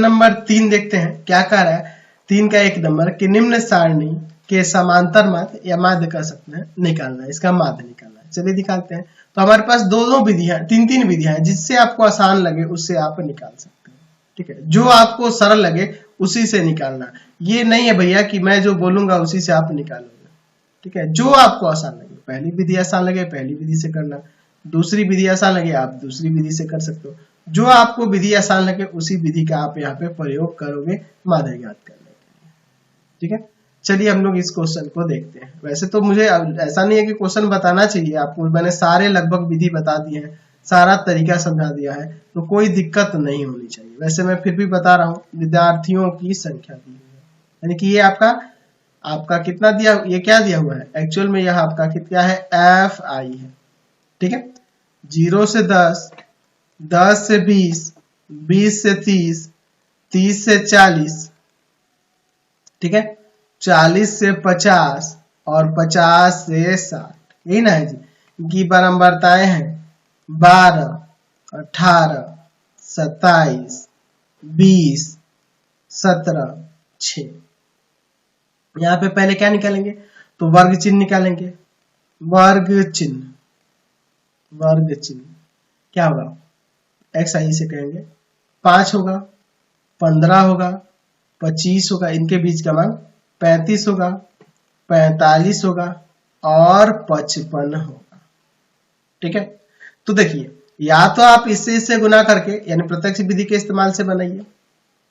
Number 3 देखते हैं क्या कह रहा है। 3 का 1 नंबर कि निम्न सारणी के समांतर माध्य या माध्य कह सकते हैं निकालना है, इसका माध्य निकालना है। चलिए दिखाते हैं। तो हमारे पास दो विधियां, तीन विधियां हैं, जिससे आपको आसान लगे उससे आप निकाल सकते हैं। ठीक है, जो आपको सरल लगे उसी से निकालना। ये नहीं है भैया कि मैं जो बोलूंगा उसी से आप निकालोगे। ठीक है, जो आपको आसान लगे, पहली विधि आसान लगे पहली विधि से करना, दूसरी विधि आसान लगे आप दूसरी विधि से कर सकते हो। जो आपको विधि आसान लगे उसी विधि का आप यहाँ पे प्रयोग करोगे माध्य ज्ञात करने के लिए। ठीक है, चलिए हम लोग इस क्वेश्चन को देखते हैं। वैसे तो मुझे ऐसा नहीं है कि क्वेश्चन बताना चाहिए आपको, मैंने सारे लगभग विधि बता दिए हैं, सारा तरीका समझा दिया है, तो कोई दिक्कत नहीं होनी चाहिए। वैसे मैं फिर भी बता रहा हूँ, विद्यार्थियों की संख्या दी हुई है, यानी कि ये आपका कितना दिया, ये क्या दिया हुआ है एक्चुअल में, यह आपका कितना है FI है। ठीक है, 0 से 10, 10 से 20, 20 से 30, 30 से 40, ठीक है, 40 से 50 और 50 से 60, यही ना है जी। इनकी बारंबारताएं हैं 12, 18, 27, 20, 17, 6। यहाँ पे पहले क्या निकालेंगे, तो वर्ग चिन्ह निकालेंगे। वर्ग चिन्ह क्या होगा, XI से कहेंगे, 5 होगा, 15 होगा, 25 होगा, इनके बीच का मान 35 होगा, 45 होगा और 55 होगा। ठीक है, तो देखिए या तो आप इससे गुना करके यानी प्रत्यक्ष विधि के इस्तेमाल से बनाइए।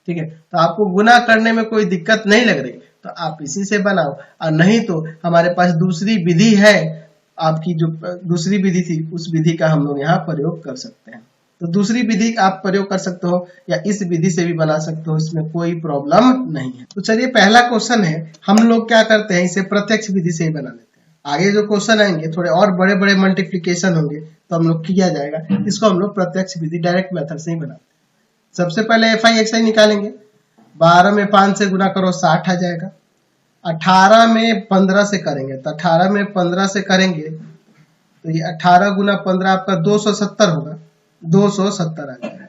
ठीक है, तो आपको गुना करने में कोई दिक्कत नहीं लग रही तो आप इसी से बनाओ, और नहीं तो हमारे पास दूसरी विधि है, आपकी जो दूसरी विधि थी उस विधि का हम लोग यहाँ प्रयोग कर सकते हैं। तो दूसरी विधि आप प्रयोग कर सकते हो या इस विधि से भी बना सकते हो, इसमें कोई प्रॉब्लम नहीं है। तो चलिए पहला क्वेश्चन है, हम लोग क्या करते हैं इसे प्रत्यक्ष विधि से ही बना लेते हैं। आगे जो क्वेश्चन आएंगे थोड़े और बड़े बड़े मल्टीप्लीकेशन होंगे तो हम लोग किया जाएगा, इसको हम लोग प्रत्यक्ष विधि डायरेक्ट मेथड से ही बनाते हैं। सबसे पहले FI XI निकालेंगे। 12 में 5 से गुना करो 60 आ जाएगा। 18 में 15 से करेंगे तो 18 में 15 से करेंगे तो ये 18 गुना 15 आपका 270 होगा, 270 आ जाएगा।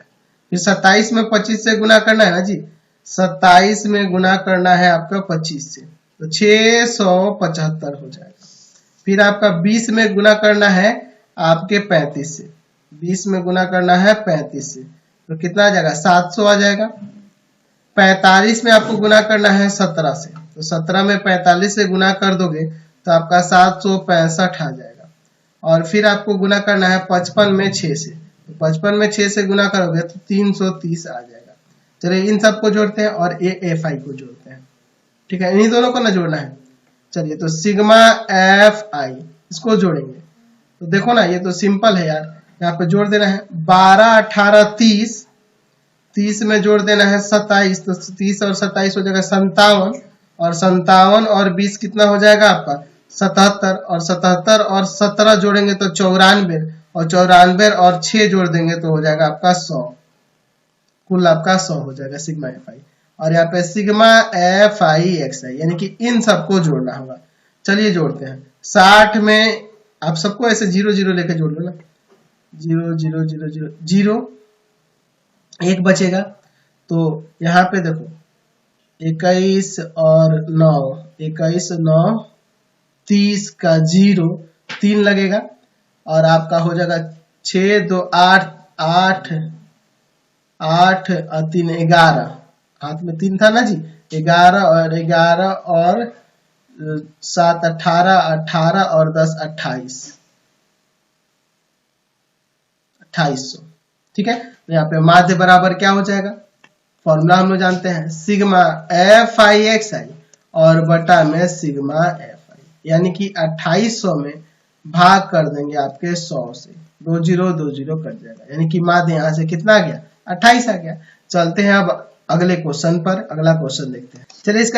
फिर 27 में 25 से गुना करना है ना जी, 27 में गुना करना है आपका 25 से तो 675 हो जाएगा। फिर आपका 20 में गुना करना है आपके 35 से, 20 में गुना करना है 35 से तो कितना आ जाएगा 700 आ जाएगा। 45 में आपको गुना करना है 17 से, तो 17 में 45 से गुना कर दोगे तो आपका 765 आ जाएगा। और फिर आपको गुना करना है 55 में 6 से, तो 55 में 6 से गुना करोगे तो 330 आ जाएगा। चलिए इन सबको जोड़ते हैं और FI को जोड़ते हैं। ठीक है, इन्हीं दोनों को ना जोड़ना है। चलिए तो सिग्मा FI इसको जोड़ेंगे तो देखो ना ये तो सिंपल है यार, यहाँ पे जोड़ देना है 12, 18, 30, 30 में जोड़ देना है 27, तो 30 और 27 हो जाएगा 57, और 57 और 20 कितना हो जाएगा आपका 77, और 77 और 17 जोड़ेंगे तो 94, और 94 और 6 जोड़ देंगे तो हो जाएगा आपका 100, कुल आपका 100 हो जाएगा सिग्मा FI। और यहाँ पे सिग्मा FI XI यानी कि इन सबको जोड़ना होगा। चलिए जोड़ते हैं। 60 में आप सबको ऐसे 0 0 लेके जोड़ लो ना, 0 0 0 0 0, एक बचेगा तो यहाँ पे देखो 21 और 9, 21 9 30 का 0 3 लगेगा और आपका हो जाएगा 6 2 8 8 8 और 3 11, हाथ में 3 था ना जी, 11 और 11 और 7 18, 18 और 10 28, 2800। ठीक है, तो यहाँ पे माध्य बराबर क्या हो जाएगा, फॉर्मूला हम लोग जानते हैं सिग्मा FI XI और बटा में सिग्मा FI, यानी कि 2800 में भाग कर देंगे आपके 100 से, 2 0 2 0 कट जाएगा, यानी कि माध्य यहाँ से कितना आ गया 28 आ गया। चलते हैं अब अगले क्वेश्चन पर, अगला क्वेश्चन देखते हैं। चलिए इसका